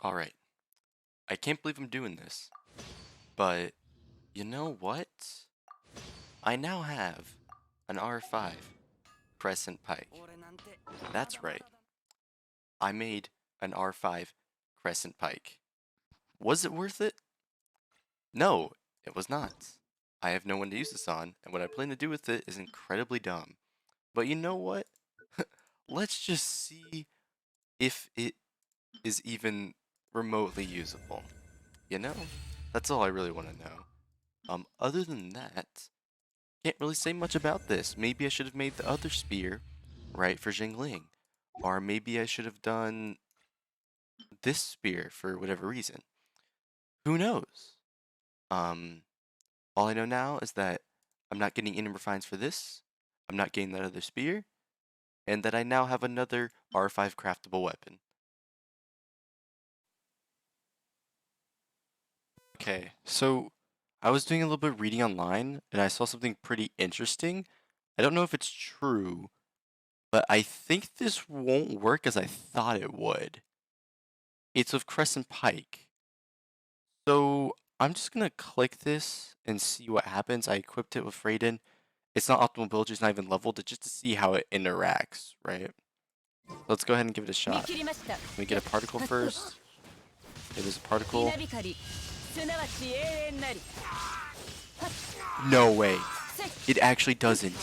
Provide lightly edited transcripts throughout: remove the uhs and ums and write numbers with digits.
Alright, I can't believe I'm doing this, but you know what? I now have an R5 Crescent Pike. That's right, I made an R5 Crescent Pike. Was it worth it? No, it was not. I have no one to use this on, and what I plan to do with it is incredibly dumb. But you know what? Let's just see if it is even remotely usable. You know? That's all I really want to know. Other than that, can't really say much about this. Maybe I should have made the other spear, right, for Jingling. Or maybe I should have done this spear for whatever reason. Who knows? Um, all I know now is that I'm not getting any refines for this, I'm not getting that other spear, and that I now have another R5 craftable weapon. Okay, so I was doing a little bit of reading online, and I saw something pretty interesting. I don't know if it's true, but I think this won't work as I thought it would. It's with Crescent Pike. So I'm just gonna click this and see what happens. I equipped it with Raiden. It's not optimal build, it's not even leveled, just to see how it interacts, right? Let's go ahead and give it a shot. Let me get a particle first. It is a particle. No way. It actually doesn't.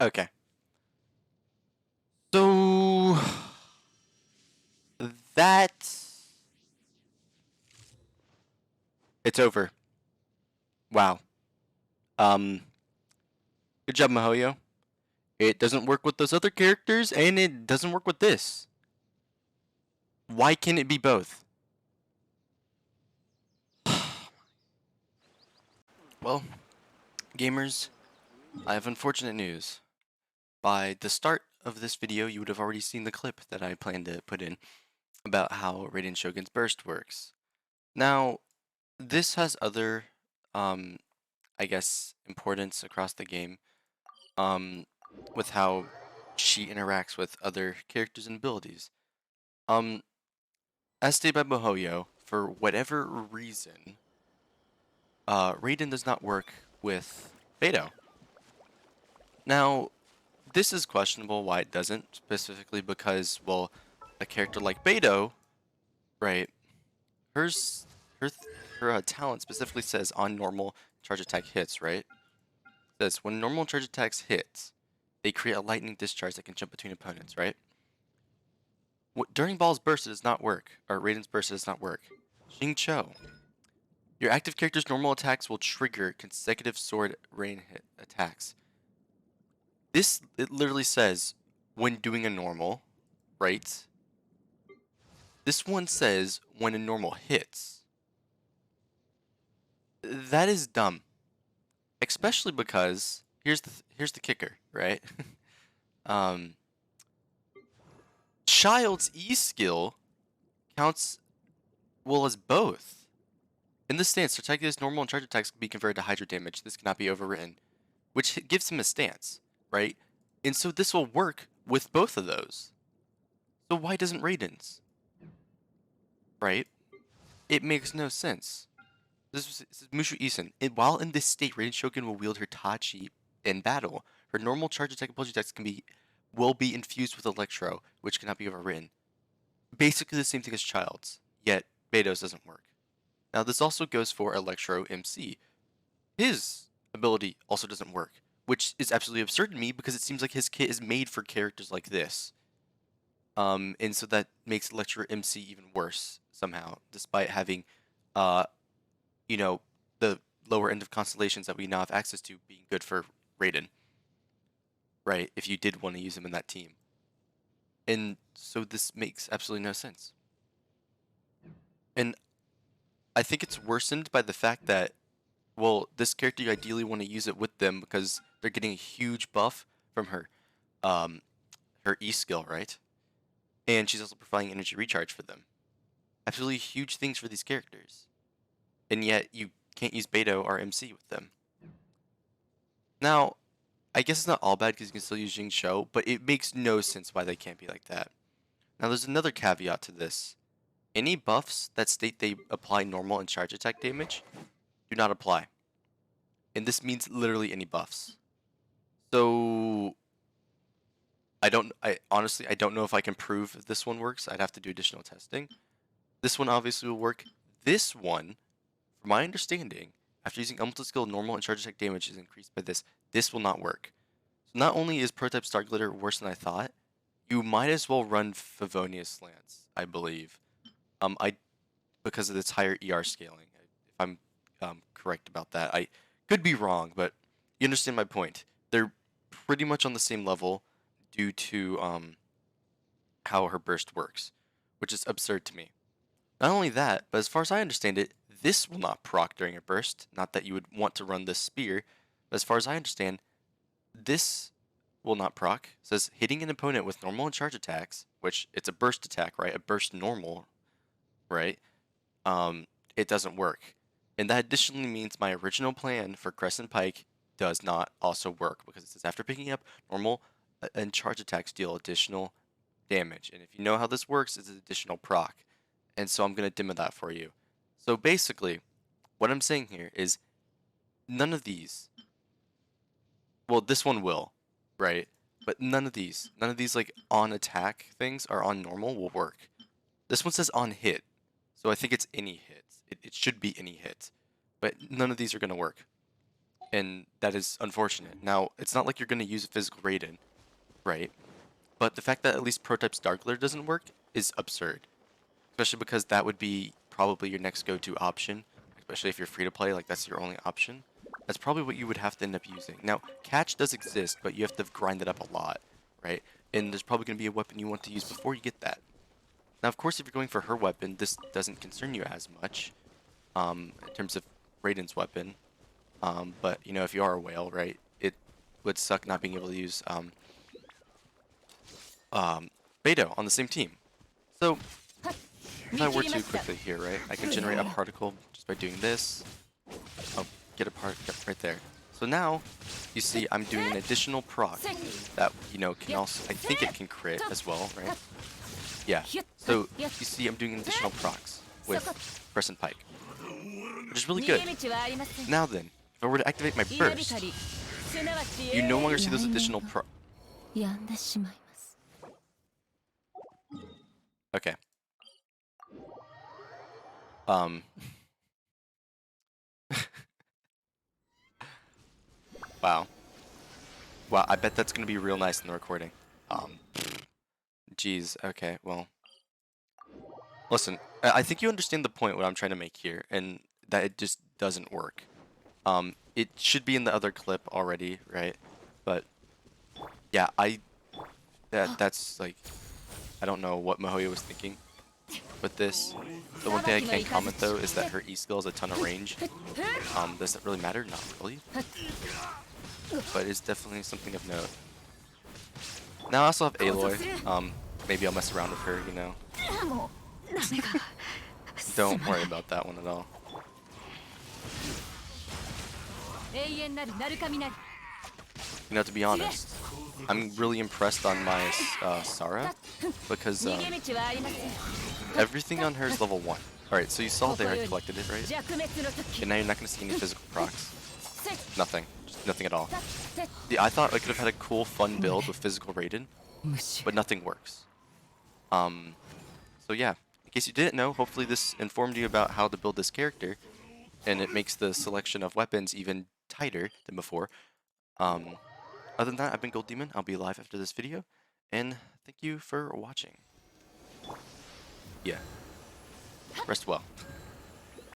Okay. So that it's over. Wow. Um Good job, Mihoyo. It doesn't work with those other characters and it doesn't work with this. Why can't it be both? Well, gamers, I have unfortunate news. By the start of this video, you would have already seen the clip that I planned to put in about how Raiden Shogun's burst works. Now, this has other, um, I guess, importance across the game, um, with how she interacts with other characters and abilities. Um, as stated by Mihoyo, for whatever reason, Raiden does not work with Beto. Now, this is questionable why it doesn't, specifically because, well, a character like Beto, right, hers, her, her talent specifically says on normal charge attack hits, right? It says when normal charge attacks hits, they create a lightning discharge that can jump between opponents, right? During Ball's burst, it does not work, or Raiden's burst, it does not work. Xing Cho, your active character's normal attacks will trigger consecutive sword rain hit attacks. This, it literally says, when doing a normal, right? This one says, when a normal hits. That is dumb. Especially because, here's the kicker, right? um, Child's E skill counts, well, as both. In this stance, Tartaglia's normal and charge attacks can be converted to Hydra damage. This cannot be overwritten, which gives him a stance, right? And so this will work with both of those. So why doesn't Raiden's? Right? It makes no sense. This is Mushu Isen. While in this state, Raiden Shogun will wield her Tachi in battle. Her normal charge attack and attacks will be infused with Electro, which cannot be overwritten. Basically the same thing as Child's, yet Beto's doesn't work. Now this also goes for Electro MC. His ability also doesn't work, which is absolutely absurd to me because it seems like his kit is made for characters like this. And so that makes Electro MC even worse somehow, despite having, uh, you know, the lower end of constellations that we now have access to being good for Raiden, right? If you did want to use him in that team. And so this makes absolutely no sense. And I think it's worsened by the fact that, well, this character you ideally want to use it with them because they're getting a huge buff from um, her E skill, right? And she's also providing energy recharge for them. Absolutely huge things for these characters. And yet you can't use Beto or MC with them. Now, I guess it's not all bad because you can still use Jing Shou, but it makes no sense why they can't be like that. Now, there's another caveat to this. Any buffs that state they apply normal and charge attack damage do not apply. And this means literally any buffs. So I honestly I don't know if I can prove if this one works. I'd have to do additional testing. This one obviously will work. This one, from my understanding, after using Elemental Skill, normal and charge attack damage is increased by this. This will not work. So not only is Prototype Star Glitter worse than I thought, you might as well run Favonius Lance, I believe. I because of its higher ER scaling. If I'm correct about that, I could be wrong, but you understand my point. They're pretty much on the same level due to how her burst works, which is absurd to me. Not only that, but as far as I understand it, this will not proc during a burst. Not that you would want to run this spear, but as far as I understand, this will not proc. It says hitting an opponent with normal and charge attacks, which it's a burst attack, right? A burst normal, right? It doesn't work. And that additionally means my original plan for Crescent Pike does not also work because it says after picking up normal and charge attacks deal additional damage. And if you know how this works, it's an additional proc. And so I'm going to demo that for you. So basically, what I'm saying here is none of these, well, this one will, right? But none of these like on attack things or on normal will work. This one says on hit. So I think it's any hit. It should be any hit. But none of these are going to work. And that is unfortunate. Now, it's not like you're going to use a physical Raiden, right? But the fact that at least Prototype Star Glitter doesn't work is absurd. Especially because that would be probably your next go-to option. Especially if you're free to play, like that's your only option. That's probably what you would have to end up using. Now, catch does exist, but you have to grind it up a lot, right? And there's probably going to be a weapon you want to use before you get that. Now, of course, if you're going for her weapon, this doesn't concern you as much in terms of Raiden's weapon. But, you know, if you are a whale, right, it would suck not being able to use Beto on the same team. So, if I were to quickly here, right, I can generate a particle just by doing this. I'll get a part right there. So now, you see I'm doing an additional proc that, you know, can also, I think it can crit as well, right? Yeah, so you see I'm doing additional procs with Crescent Pike, which is really good. Now then, if I were to activate my burst, you no longer see those additional Okay. Wow. Wow, I bet that's gonna be real nice in the recording. Geez, okay, well. Listen, I think you understand the point what I'm trying to make here, and that it just doesn't work. It should be in the other clip already, right? But yeah, that's like, I don't know what Mihoyo was thinking with this. The one thing I can comment though is that her E skill has a ton of range. Does that really matter? Not really. But it's definitely something of note. Now I also have Aloy. Maybe I'll mess around with her, you know. Don't worry about that one at all. You know, to be honest, I'm really impressed on my Sarah because everything on her is level 1. Alright, so you saw there I collected it, right? And now you're not going to see any physical procs. Nothing. Just nothing at all. Yeah, I thought I could have had a cool, fun build with physical Raiden, but nothing works. So yeah, in case you didn't know, hopefully this informed you about how to build this character, and it makes the selection of weapons even tighter than before. Other than that, I've been Gold Demon. I'll be live after this video, and thank you for watching. Yeah. Rest well.